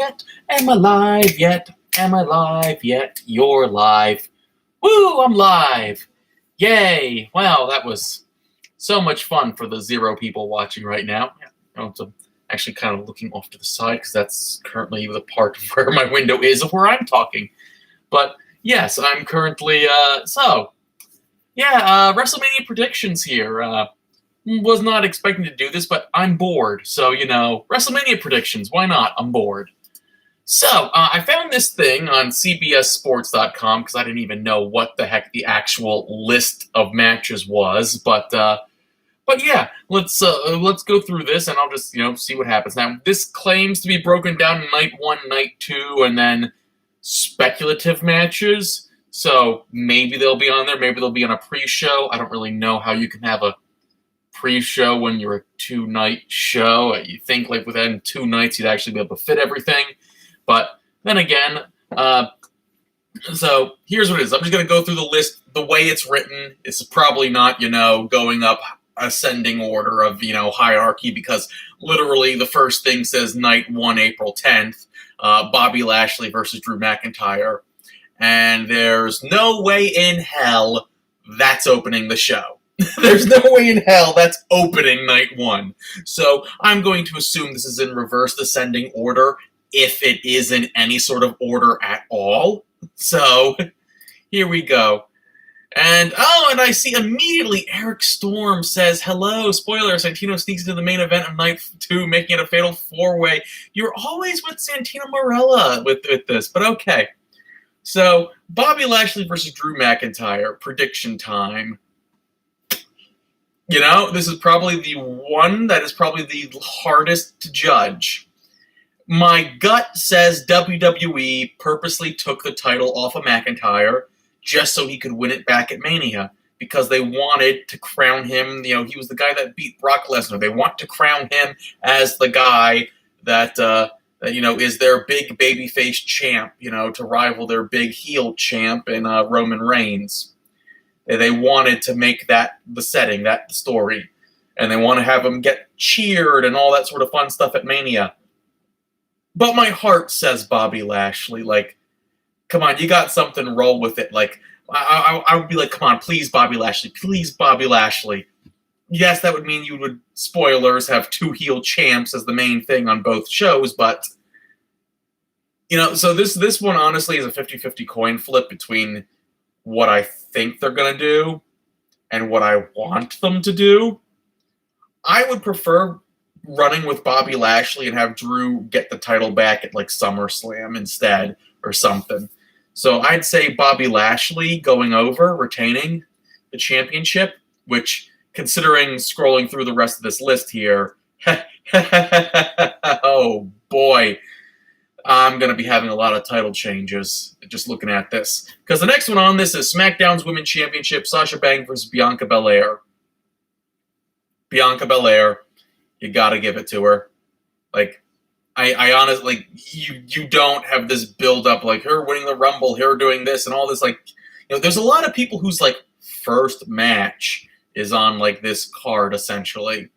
yet? Am I live yet? Am I live yet? You're live. Woo, I'm live. Yay. Wow, that was so much fun for the 0 people watching right now. I'm actually kind of looking off to the side because that's currently the part of where my window is of where I'm talking. But yes, I'm currently, WrestleMania predictions here. Was not expecting to do this, but I'm bored. So, WrestleMania predictions. Why not? I'm bored. So, I found this thing on CBSSports.com because I didn't even know what the heck the actual list of matches was. But yeah, let's go through this and I'll just see what happens. Now, this claims to be broken down in night 1, night 2, and then speculative matches. So maybe they'll be on there. Maybe they'll be on a pre-show. I don't really know how you can have a pre-show when you're a 2-night show. You think like within 2 nights you'd actually be able to fit everything. But then again, so here's what it is. I'm just going to go through the list the way it's written. It's probably not, going up ascending order of, hierarchy, because literally the first thing says night 1, April 10th, Bobby Lashley versus Drew McIntyre. And there's no way in hell that's opening the show. There's no way in hell that's opening night 1. So I'm going to assume this is in reverse ascending order, if it is in any sort of order at all. So here we go. And I see immediately Eric Storm says, hello, spoiler, Santino sneaks into the main event of night 2, making it a fatal 4-way. You're always with Santino Marella with this, but okay. So, Bobby Lashley versus Drew McIntyre, prediction time. This is probably the one that is probably the hardest to judge. My gut says WWE purposely took the title off of McIntyre just so he could win it back at Mania, because they wanted to crown him. He was the guy that beat Brock Lesnar. They want to crown him as the guy that is their big babyface champ, to rival their big heel champ in Roman Reigns. They wanted to make that the setting, that the story. And they want to have him get cheered and all that sort of fun stuff at Mania. But my heart says Bobby Lashley. Like, come on, you got something, roll with it. Like, I would be like, come on, please, Bobby Lashley. Please, Bobby Lashley. Yes, that would mean you would, spoilers, have 2 heel champs as the main thing on both shows, but, so this one honestly is a 50-50 coin flip between what I think they're going to do and what I want them to do. I would prefer running with Bobby Lashley and have Drew get the title back at, like, SummerSlam instead or something. So I'd say Bobby Lashley going over, retaining the championship, which, considering scrolling through the rest of this list here, oh boy, I'm going to be having a lot of title changes just looking at this. Because the next one on this is SmackDown's Women's Championship, Sasha Banks versus Bianca Belair. Bianca Belair, you got to give it to her. Like, I honestly, you don't have this build-up, like, her winning the Rumble, her doing this, and all this, like, there's a lot of people whose, like, first match is on, like, this card, essentially.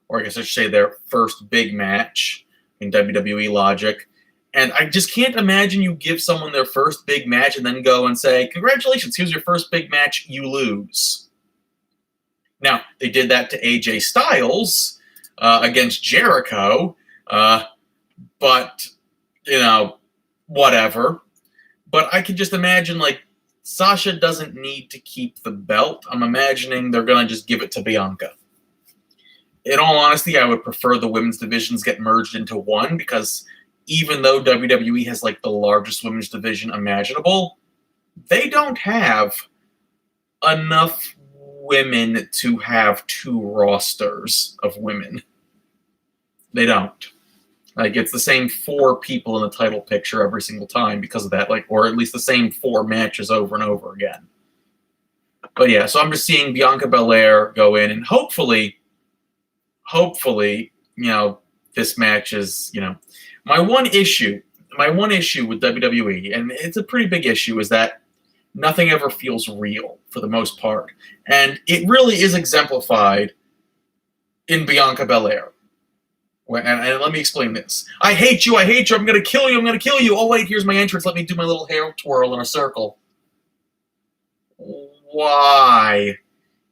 Or I guess I should say their first big match in WWE logic. And I just can't imagine you give someone their first big match and then go and say, congratulations, here's your first big match, you lose. Now, they did that to AJ Styles against Jericho, but, whatever. But I can just imagine, like, Sasha doesn't need to keep the belt. I'm imagining they're going to just give it to Bianca. In all honesty, I would prefer the women's divisions get merged into one, because even though WWE has, like, the largest women's division imaginable, they don't have enough women to have 2 rosters of women. They don't. Like, it's the same 4 people in the title picture every single time because of that, like, or at least the same 4 matches over and over again. But yeah, so I'm just seeing Bianca Belair go in, and hopefully, this match is, my one issue with WWE, and it's a pretty big issue, is that nothing ever feels real for the most part. And it really is exemplified in Bianca Belair, And let me explain this. I hate you, I'm gonna kill you, I'm gonna kill you. Oh wait, here's my entrance, let me do my little hair twirl in a circle. Why?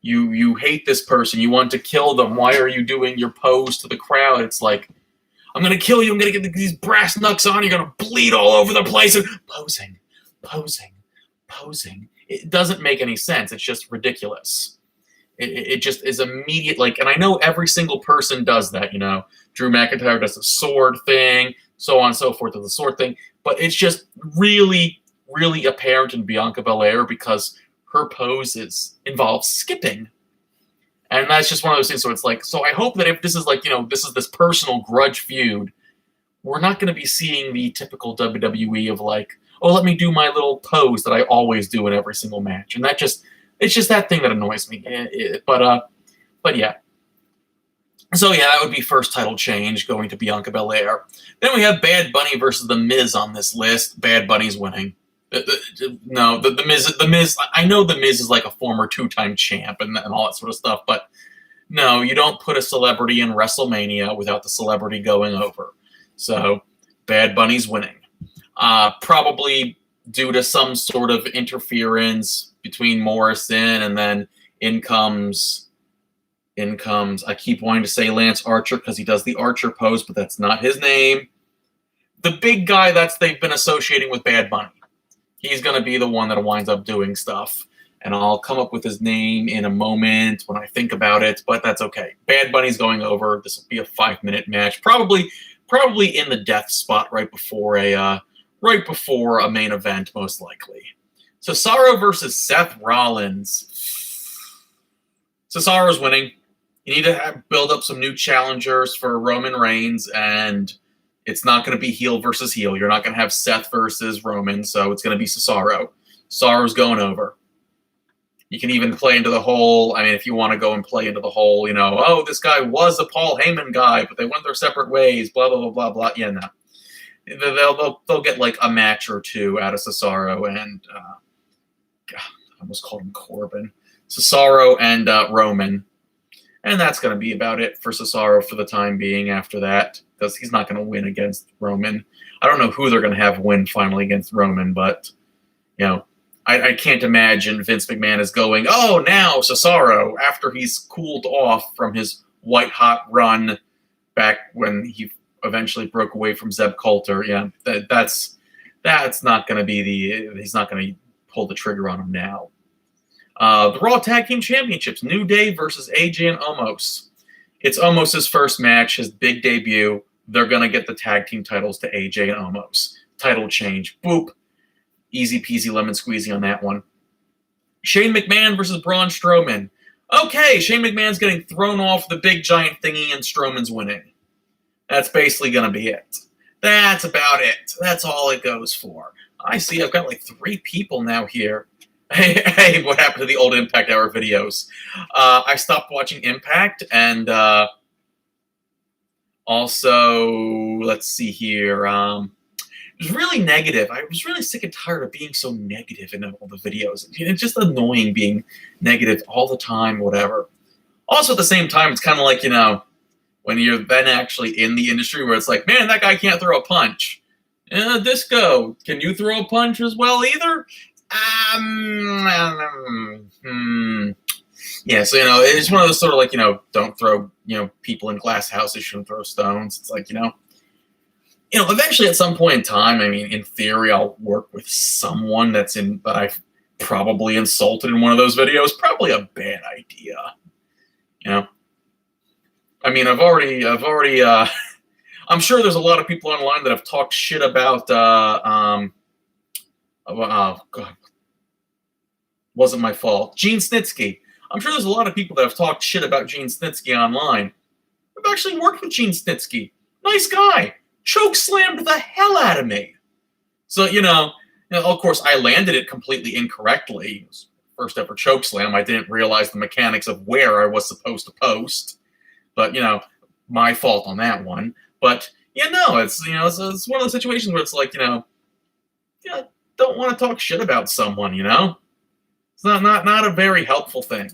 You hate this person, you want to kill them, why are you doing your pose to the crowd? It's like, I'm gonna kill you, I'm gonna get these brass knucks on, you're gonna bleed all over the place, and posing. It doesn't make any sense, it's just ridiculous. It just is immediate, like, and I know every single person does that, Drew McIntyre does the sword thing, so on and so forth does the sword thing, but it's just really, really apparent in Bianca Belair because her poses involve skipping. And that's just one of those things. So it's like, so I hope that if this is like, this is this personal grudge feud, we're not going to be seeing the typical WWE of like, oh, let me do my little pose that I always do in every single match. And it's just that thing that annoys me. But yeah. So yeah, that would be first title change going to Bianca Belair. Then we have Bad Bunny versus The Miz on this list. Bad Bunny's winning. The Miz. I know The Miz is like a former 2-time champ and all that sort of stuff, but no, you don't put a celebrity in WrestleMania without the celebrity going over. So Bad Bunny's winning, probably due to some sort of interference between Morrison, and then in comes. I keep wanting to say Lance Archer because he does the Archer pose, but that's not his name. The big guy they've been associating with Bad Bunny. He's going to be the one that winds up doing stuff. And I'll come up with his name in a moment when I think about it, but that's okay. Bad Bunny's going over. This will be a 5-minute match, probably in the death spot right before a main event, most likely. Cesaro versus Seth Rollins. Cesaro's winning. You need to build up some new challengers for Roman Reigns, and it's not going to be heel versus heel. You're not going to have Seth versus Roman, so it's going to be Cesaro. Cesaro's going over. You can even play into the whole, if you want to go and play into the whole, oh, this guy was a Paul Heyman guy, but they went their separate ways, blah, blah, blah, blah, blah. Yeah, no. They'll get like a match or two out of Cesaro and, God, I almost called him Corbin. Cesaro and Roman. And that's going to be about it for Cesaro for the time being after that, because he's not going to win against Roman. I don't know who they're going to have win finally against Roman, but, I can't imagine Vince McMahon is going, oh, now Cesaro, after he's cooled off from his white-hot run back when he eventually broke away from Zeb Coulter. Yeah, that's not going to be he's not going to pull the trigger on him now. The Raw Tag Team Championships, New Day versus AJ and Omos. It's Omos' first match, his big debut. They're going to get the tag team titles to AJ and Omos. Title change. Boop. Easy peasy lemon squeezy on that one. Shane McMahon versus Braun Strowman. Okay, Shane McMahon's getting thrown off the big giant thingy and Strowman's winning. That's basically going to be it. That's about it. That's all it goes for. I see I've got like 3 people now here. Hey, what happened to the old Impact Hour videos? I stopped watching Impact, and also, let's see here. It was really negative. I was really sick and tired of being so negative in all the videos. It's just annoying being negative all the time, whatever. Also, at the same time, it's kind of like, when you're then actually in the industry where it's like, man, that guy can't throw a punch. Disco, can you throw a punch as well either? Yeah, so, it's one of those sort of like, don't throw, people in glass houses shouldn't throw stones. It's like, eventually at some point in time, in theory, I'll work with someone that I've probably insulted in one of those videos. Probably a bad idea. I've already, I'm sure there's a lot of people online that have talked shit about, oh, God, wasn't my fault. Gene Snitsky. I'm sure there's a lot of people that have talked shit about Gene Snitsky online. I've actually worked with Gene Snitsky. Nice guy. Choke slammed the hell out of me. So, of course, I landed it completely incorrectly. It was first ever choke slam. I didn't realize the mechanics of where I was supposed to post. But, my fault on that one. But, it's, it's one of those situations where it's like, don't want to talk shit about someone, It's not a very helpful thing.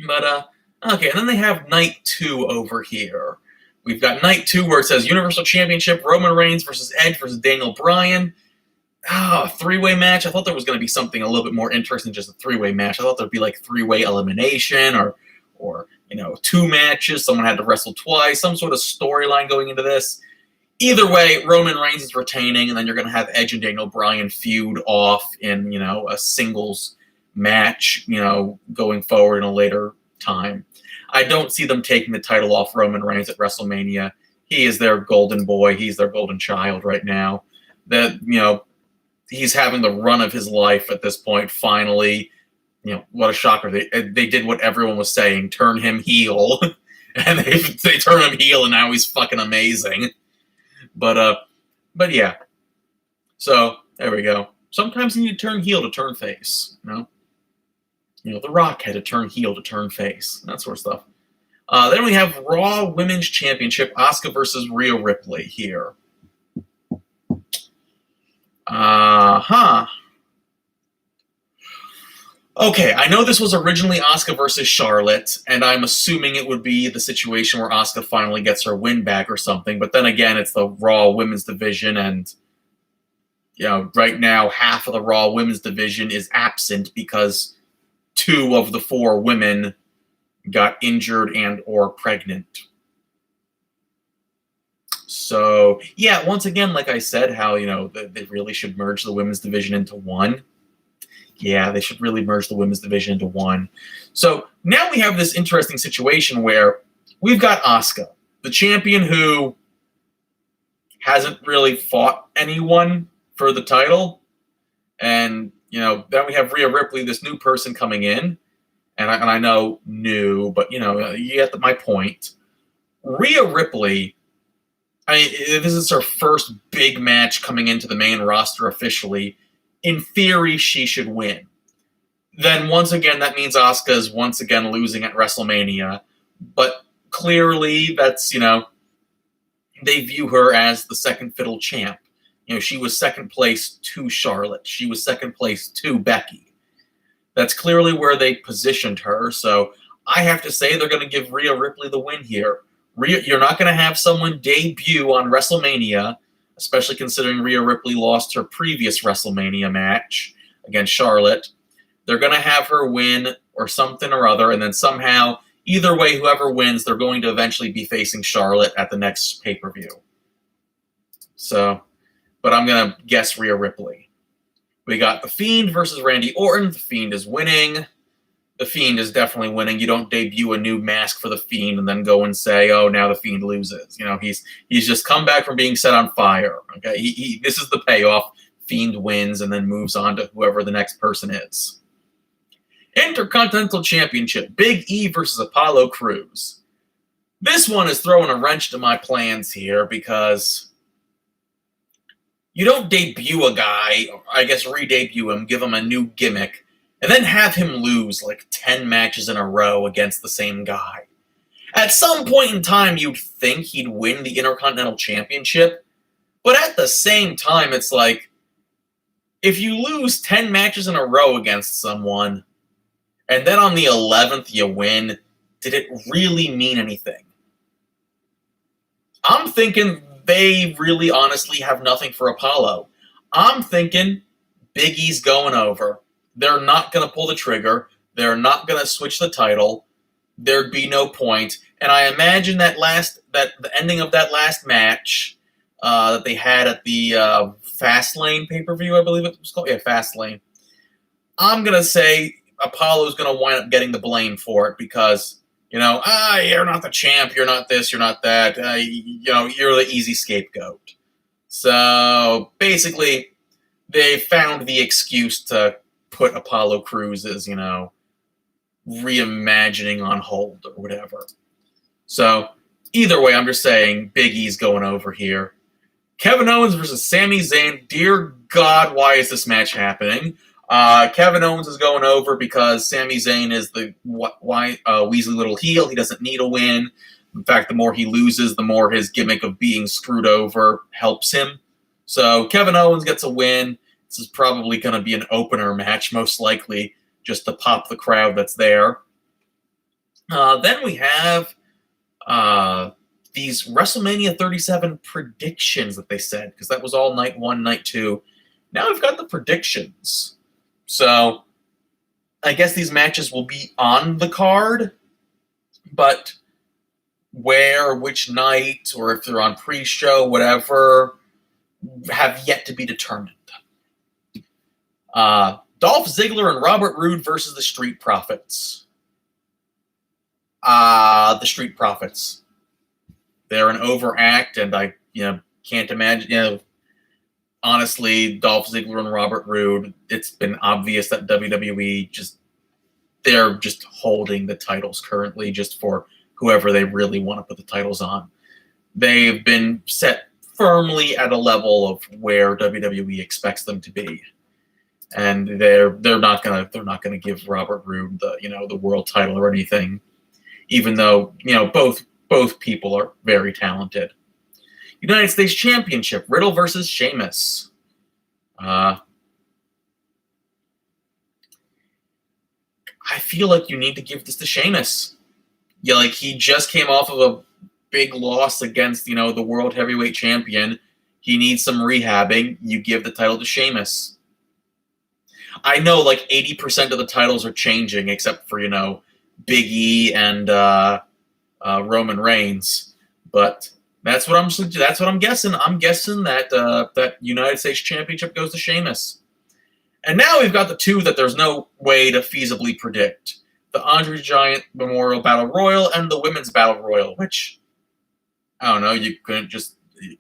But, okay, and then they have night 2 over here. We've got night 2 where it says Universal Championship, Roman Reigns versus Edge versus Daniel Bryan. Three-way match. I thought there was going to be something a little bit more interesting than just a three-way match. I thought there'd be like three-way elimination or 2 matches. Someone had to wrestle twice. Some sort of storyline going into this. Either way, Roman Reigns is retaining, and then you're going to have Edge and Daniel Bryan feud off in, a singles match, going forward in a later time. I don't see them taking the title off Roman Reigns at WrestleMania. He is their golden boy. He's their golden child right now. He's having the run of his life at this point, finally. What a shocker. They did what everyone was saying, turn him heel. And they turn him heel, and now he's fucking amazing. But yeah. So, there we go. Sometimes you need to turn heel to turn face, The Rock had to turn heel to turn face, that sort of stuff. Then we have Raw Women's Championship, Asuka versus Rhea Ripley here. Okay, I know this was originally Asuka versus Charlotte, and I'm assuming it would be the situation where Asuka finally gets her win back or something, but then again, it's the Raw Women's Division, and, right now, half of the Raw Women's Division is absent because 2 of the 4 women got injured and or pregnant. So, yeah, once again, like I said, how, they really should merge the women's division into one. Yeah, they should really merge the women's division into one. So, now we have this interesting situation where we've got Asuka, the champion who hasn't really fought anyone for the title. And, then we have Rhea Ripley, this new person coming in. And I know new, but, you get my point. Rhea Ripley, this is her first big match coming into the main roster officially. In theory, she should win. Then, once again, that means Asuka is once again losing at WrestleMania. But clearly, that's, they view her as the second fiddle champ. She was second place to Charlotte. She was second place to Becky. That's clearly where they positioned her. So I have to say they're going to give Rhea Ripley the win here. You're not going to have someone debut on WrestleMania, especially considering Rhea Ripley lost her previous WrestleMania match against Charlotte. They're going to have her win or something or other, and then somehow, either way, whoever wins, they're going to eventually be facing Charlotte at the next pay-per-view. So, but I'm going to guess Rhea Ripley. We got The Fiend versus Randy Orton. The Fiend is winning. The Fiend is definitely winning. You don't debut a new mask for The Fiend and then go and say, oh, now The Fiend loses. He's just come back from being set on fire. Okay, this is the payoff. Fiend wins and then moves on to whoever the next person is. Intercontinental Championship, Big E versus Apollo Crews. This one is throwing a wrench to my plans here because you don't debut a guy, I guess re-debut him, give him a new gimmick, and then have him lose like 10 matches in a row against the same guy. At some point in time, you'd think he'd win the Intercontinental Championship, but at the same time, it's like, if you lose 10 matches in a row against someone, and then on the 11th you win, did it really mean anything? I'm thinking they really honestly have nothing for Apollo. I'm thinking Big E's going over. They're not going to pull the trigger. They're not going to switch the title. There'd be no point. And I imagine that the ending of that last match that they had at the Fastlane pay-per-view, I believe it was called. Yeah, Fastlane. I'm going to say Apollo's going to wind up getting the blame for it because, you're not the champ, you're not this, you're not that, you're the easy scapegoat. So, basically, they found the excuse to put Apollo Crews' reimagining on hold or whatever. So, either way, I'm just saying Big E's going over here. Kevin Owens versus Sami Zayn. Dear God, why is this match happening? Kevin Owens is going over because Sami Zayn is the Weasley little heel. He doesn't need a win. In fact, the more he loses, the more his gimmick of being screwed over helps him. So Kevin Owens gets a win. This is probably going to be an opener match, most likely, just to pop the crowd that's there. Then we have these WrestleMania 37 predictions that they said, because that was all night 1, night 2. Now we've got the predictions. So I guess these matches will be on the card, but where, which night, or if they're on pre-show, whatever, have yet to be determined. Dolph Ziggler and Robert Roode versus the Street Profits. The Street Profits. They're an overact, and I can't imagine. Honestly, Dolph Ziggler and Robert Roode, it's been obvious that WWE they're just holding the titles currently just for whoever they really want to put the titles on. They've been set firmly at a level of where WWE expects them to be, and they're not gonna give Robert Roode the world title or anything, even though both people are very talented. United States Championship, Riddle versus Sheamus. I feel like you need to give this to Sheamus. He just came off of a big loss against, the World Heavyweight Champion. He needs some rehabbing. You give the title to Sheamus. I know, 80% of the titles are changing, except for, Big E and Roman Reigns. But that's what I'm guessing. I'm guessing that that United States Championship goes to Sheamus. And now we've got the two that there's no way to feasibly predict. The Andre the Giant Memorial Battle Royal and the Women's Battle Royal, which, I don't know, you couldn't just...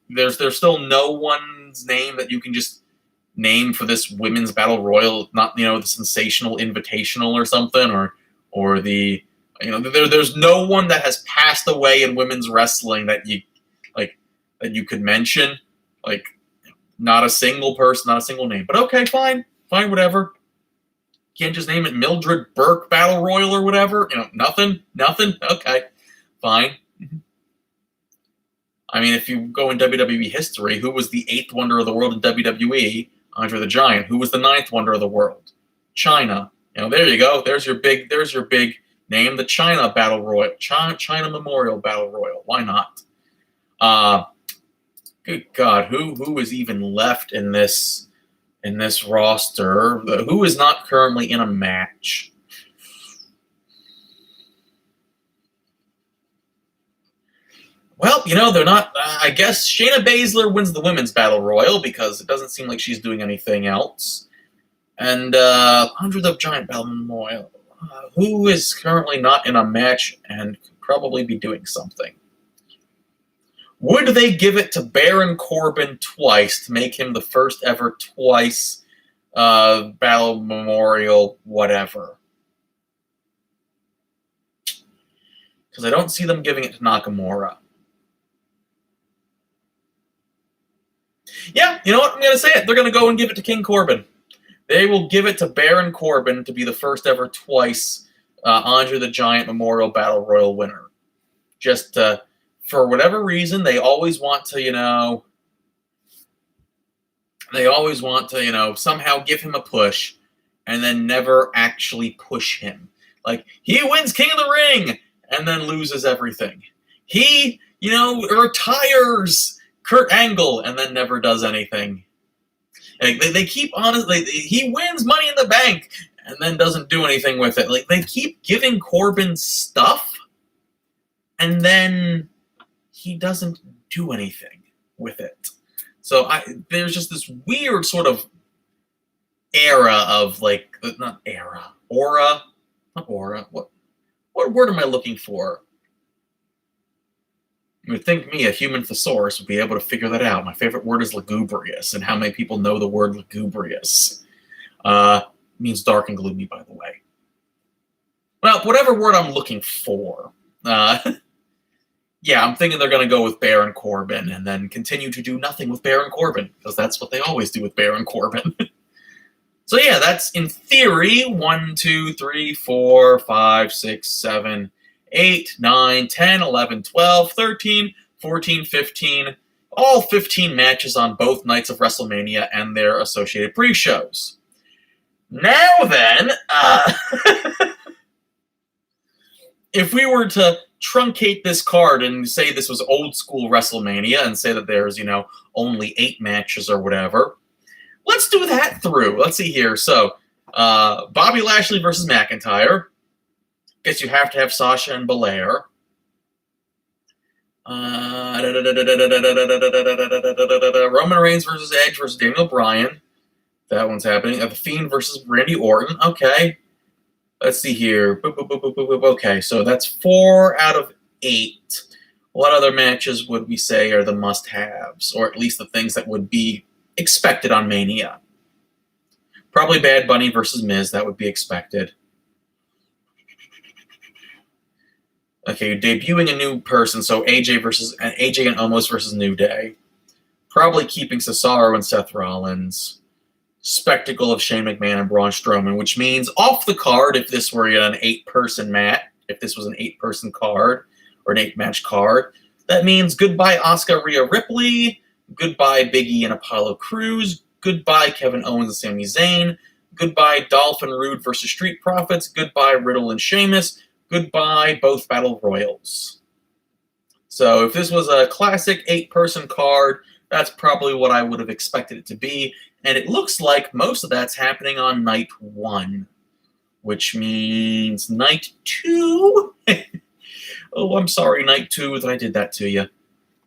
There's still no one's name that you can just name for this Women's Battle Royal, not, the Sensational Invitational or something, or the... there's no one that has passed away in women's wrestling that that you could mention. Not a single person, not a single name. But okay, fine, whatever. Can't just name it Mildred Burke Battle Royal or whatever. Nothing. Okay, fine. I mean, if you go in WWE history, who was the 8th wonder of the world in WWE? Andre the Giant. Who was the 9th wonder of the world? China. There you go. There's your big name, the China Battle Royal, China Memorial Battle Royal. Why not? Good God, who is even left in this roster? Who is not currently in a match? Well, they're not. I guess Shayna Baszler wins the Women's Battle Royal because it doesn't seem like she's doing anything else. And Andre the Giant Battle Memorial. Who is currently not in a match and could probably be doing something? Would they give it to Baron Corbin twice to make him the first ever twice Battle Memorial whatever? Because I don't see them giving it to Nakamura. Yeah, you know what? I'm going to say it. They're going to go and give it to King Corbin. They will give it to Baron Corbin to be the first ever twice Andre the Giant Memorial Battle Royal winner. Just for whatever reason, they always want to, somehow give him a push and then never actually push him. He wins King of the Ring and then loses everything. He, retires Kurt Angle and then never does anything. They keep he wins Money in the Bank and then doesn't do anything with it. They keep giving Corbin stuff and then he doesn't do anything with it. So there's just this weird sort of era of aura. What word am I looking for? You would think me, a human thesaurus, would be able to figure that out. My favorite word is lugubrious, and how many people know the word lugubrious? Means dark and gloomy, by the way. Well, whatever word I'm looking for. Yeah, I'm thinking they're going to go with Baron Corbin and then continue to do nothing with Baron Corbin, because that's what they always do with Baron Corbin. So yeah, that's in theory 1, 2, 3, 4, 5, 6, 7, 8, 9, 10, 11, 12, 13, 14, 15, all 15 matches on both nights of WrestleMania and their associated pre-shows. Now then, if we were to truncate this card and say this was old school WrestleMania and say that there's, only 8 matches or whatever. Let's do that through. Let's see here. So, Bobby Lashley versus McIntyre. Guess you have to have Sasha and Belair. Roman Reigns versus Edge versus Daniel Bryan. That one's happening. The Fiend versus Randy Orton. Okay. Let's see here. Okay, so that's 4 out of 8. What other matches would we say are the must-haves, or at least the things that would be expected on Mania? Probably Bad Bunny versus Miz. That would be expected. Okay, you're debuting a new person, so AJ and Omos versus New Day. Probably keeping Cesaro and Seth Rollins. Spectacle of Shane McMahon and Braun Strowman, which means off the card, if this were an 8-person match, if this was an 8-person card or an 8-match card, that means goodbye Asuka, Rhea Ripley, goodbye Big E and Apollo Crews, goodbye Kevin Owens and Sami Zayn, goodbye Dolph and Rude versus Street Profits, goodbye Riddle and Sheamus, goodbye both Battle Royals. So if this was a classic 8-person card, that's probably what I would have expected it to be. And it looks like most of that's happening on night 1, which means night 2. Oh, I'm sorry, night 2, that I did that to you.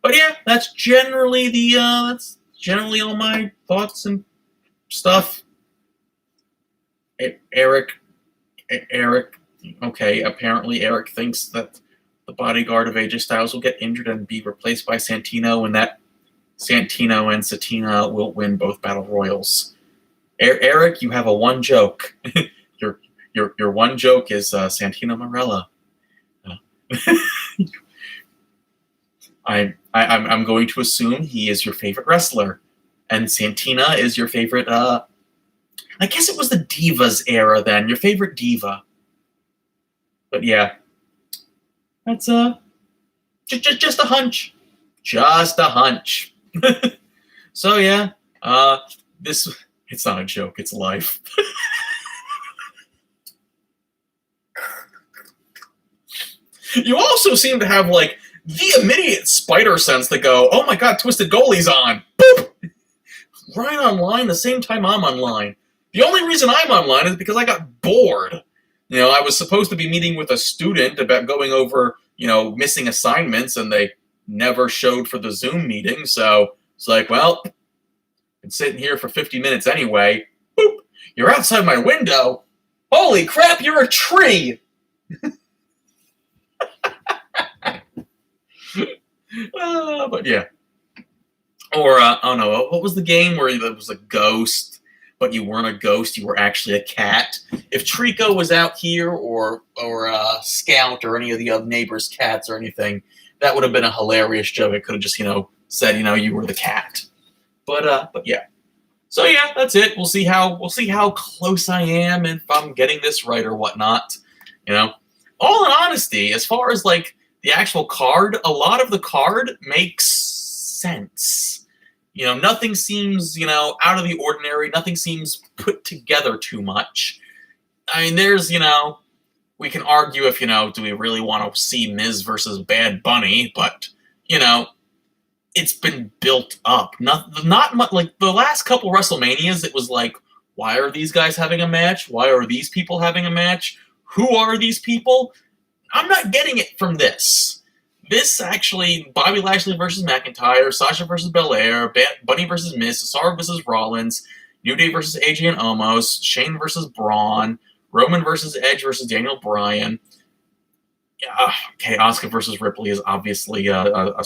But yeah, that's generally all my thoughts and stuff. Eric. Okay, apparently Eric thinks that the bodyguard of AJ Styles will get injured and be replaced by Santino, and that Santino and Satina will win both Battle Royals. Eric, you have a one joke. your one joke is Santino Marella. I'm going to assume he is your favorite wrestler, and Santina is your favorite. I guess it was the Divas era then. Your favorite diva. But yeah, that's just a hunch. Just a hunch. So yeah, it's not a joke, it's life. You also seem to have like the immediate spider sense to go, oh my god, Twisted Goalie's on. Boop! Right online the same time I'm online. The only reason I'm online is because I got bored. I was supposed to be meeting with a student about going over, missing assignments, and they never showed for the Zoom meeting, so it's like, well, been sitting here for 50 minutes anyway. Boop! You're outside my window. Holy crap, you're a tree! But yeah. Or, oh no, what was the game where there was a ghost, but you weren't a ghost, you were actually a cat? If Trico was out here, or Scout, or any of the other neighbors' cats or anything, that would have been a hilarious joke. I could have just, said, you were the cat. But yeah. So yeah, that's it. We'll see how close I am, if I'm getting this right or whatnot. All in honesty, as far as like the actual card, a lot of the card makes sense. Nothing seems, out of the ordinary. Nothing seems put together too much. I mean, there's, we can argue if, do we really want to see Miz versus Bad Bunny? But, it's been built up. Not much, like the last couple WrestleManias, it was like, why are these guys having a match? Why are these people having a match? Who are these people? I'm not getting it from this. This actually, Bobby Lashley versus McIntyre, Sasha versus Belair, Bunny versus Miz, Cesaro versus Rollins, New Day versus AJ and Omos, Shane versus Braun, Roman versus Edge versus Daniel Bryan. Okay, Asuka versus Ripley is obviously a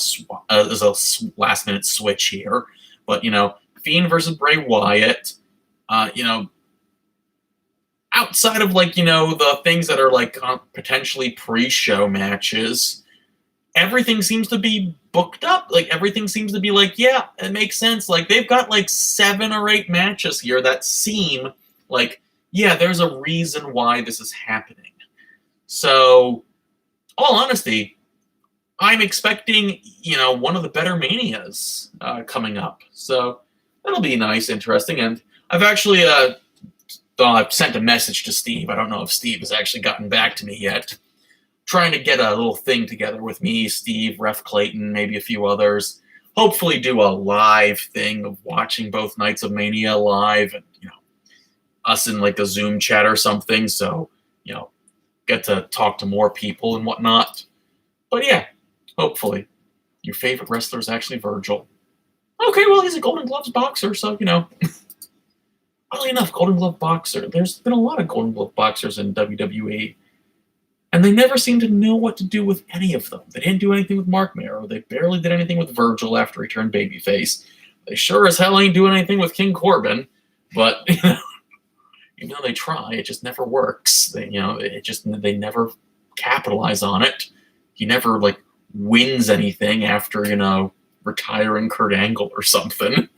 last-minute switch here. But, Fiend versus Bray Wyatt, outside of, like, the things that are, like, potentially pre-show matches, everything seems to be booked up. Like, everything seems to be like, yeah, it makes sense. Like, they've got, like, 7 or 8 matches here that seem like, yeah, there's a reason why this is happening. So, all honesty, I'm expecting, one of the better Manias coming up. So, that'll be nice, interesting. And I've actually I've sent a message to Steve. I don't know if Steve has actually gotten back to me yet. trying to get a little thing together with me, Steve, Ref Clayton, maybe a few others. Hopefully do a live thing of watching both Nights of Mania live and, us in like a Zoom chat or something. So, get to talk to more people and whatnot. But yeah, hopefully. Your favorite wrestler is actually Virgil. Okay, well, he's a Golden Gloves boxer, so, oddly enough, Golden Glove boxer. There's been a lot of Golden Glove boxers in WWE. And they never seem to know what to do with any of them. They didn't do anything with Mark Marrow. They barely did anything with Virgil after he turned babyface. They sure as hell ain't doing anything with King Corbin. But, even though they try, it just never works. They never capitalize on it. He never, wins anything after, retiring Kurt Angle or something.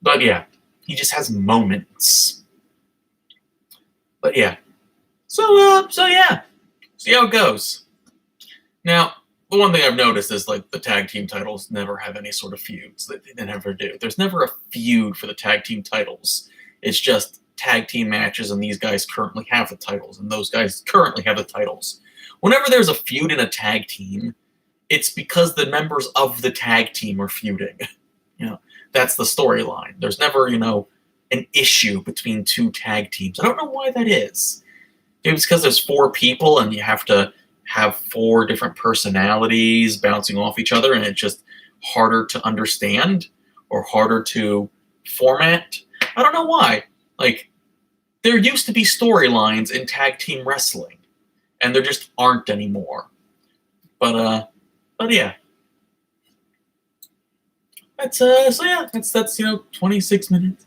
But yeah, he just has moments. But yeah. So yeah. See how it goes. Now, the one thing I've noticed is, the tag team titles never have any sort of feuds. They never do. There's never a feud for the tag team titles. It's just tag team matches, and these guys currently have the titles, and those guys currently have the titles. Whenever there's a feud in a tag team, it's because the members of the tag team are feuding. That's the storyline. There's never, an issue between two tag teams. I don't know why that is. Maybe it's because there's 4 people and you have to have 4 different personalities bouncing off each other, and it's just harder to understand or harder to format. I don't know why. There used to be storylines in tag team wrestling, and there just aren't anymore. But yeah. That's 26 minutes.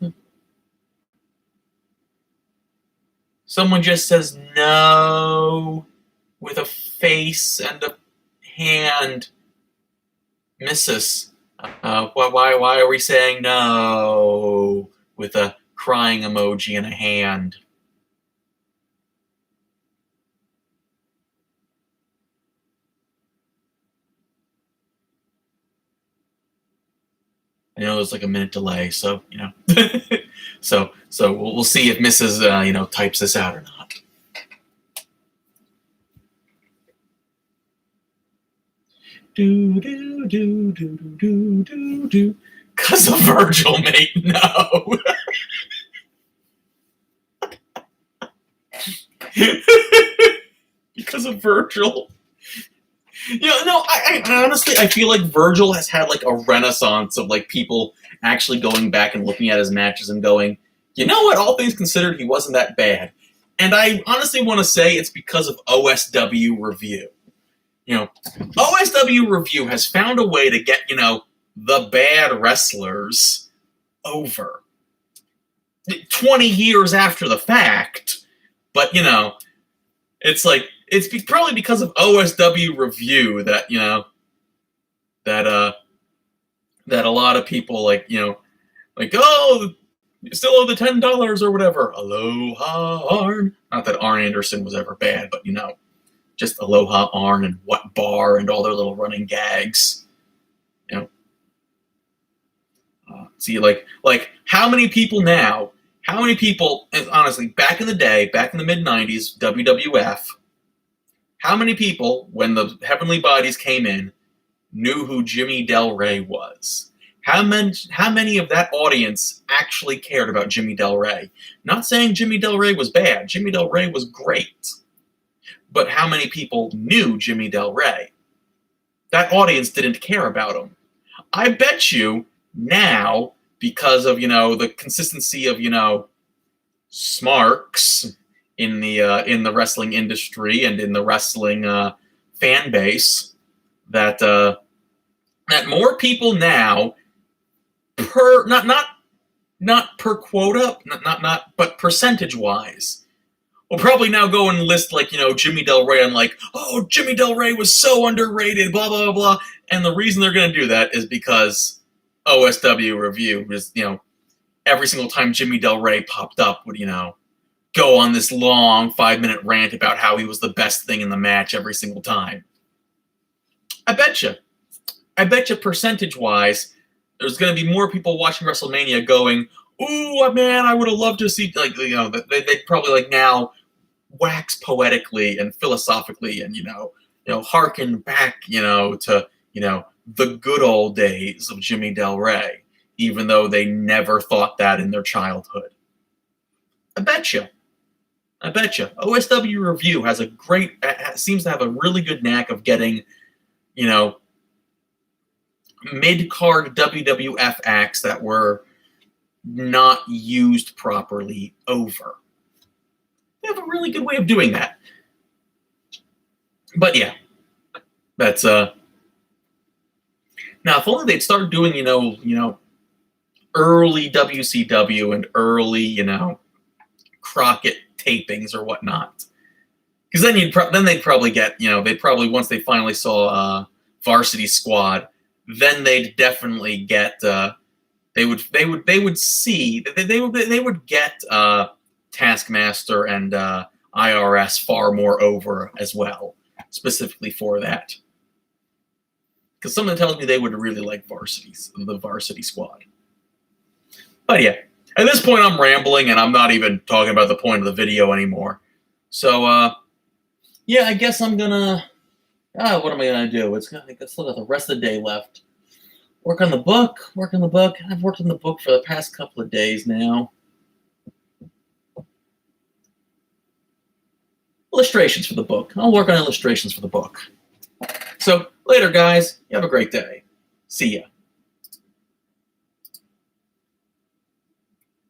Someone just says no with a face and a hand. Missus. Why are we saying no with a crying emoji and a hand? I know there's a minute delay, so so we'll see if Mrs. Types this out or not. Do. 'Cause of Virgil, mate. No. Because of Virgil. I honestly, I feel like Virgil has had a renaissance of people actually going back and looking at his matches and going, you know what, all things considered, he wasn't that bad. And I honestly want to say it's because of OSW Review. OSW Review has found a way to get, the bad wrestlers over. 20 years after the fact, but, it's it's probably because of OSW Review that, that a lot of people oh, you still owe the $10 or whatever. Aloha Arn. Not that Arn Anderson was ever bad, but just Aloha Arn and What Bar and all their little running gags. See, how many people now? How many people? Honestly, back in the day, back in the mid-90s, WWF. How many people, when the Heavenly Bodies came in, knew who Jimmy Del Rey was? How many of that audience actually cared about Jimmy Del Rey? Not saying Jimmy Del Rey was bad. Jimmy Del Rey was great. But how many people knew Jimmy Del Rey? That audience didn't care about him. I bet you now, because of, the consistency of, smarks in the wrestling industry and in the wrestling fan base, that more people now per not per quota, but percentage wise, will probably now go and list Jimmy Del Rey and oh, Jimmy Del Rey was so underrated, blah blah blah blah. And the reason they're going to do that is because OSW Review is every single time Jimmy Del Rey popped up would go on this long 5-minute rant about how he was the best thing in the match every single time. I bet you percentage-wise, there's going to be more people watching WrestleMania going, ooh, man, I would have loved to see, they'd probably now wax poetically and philosophically and, harken back, to, the good old days of Jimmy Del Rey, even though they never thought that in their childhood. I bet you. OSW Review seems to have a really good knack of getting, mid-card WWF acts that were not used properly over. They have a really good way of doing that. But yeah, that's now if only they'd start doing, early WCW and early, Crockett tapings or whatnot. Because then they'd probably get, once they finally saw Varsity Squad, then they'd definitely get they would get Taskmaster and IRS far more over as well, specifically for that. Because someone tells me they would really like the Varsity Squad. But yeah, at this point I'm rambling and I'm not even talking about the point of the video anymore. So yeah, I guess I'm gonna. What am I gonna do? I still got the rest of the day left. Work on the book. I've worked on the book for the past couple of days now. Illustrations for the book. I'll work on illustrations for the book. So later, guys. You have a great day. See ya.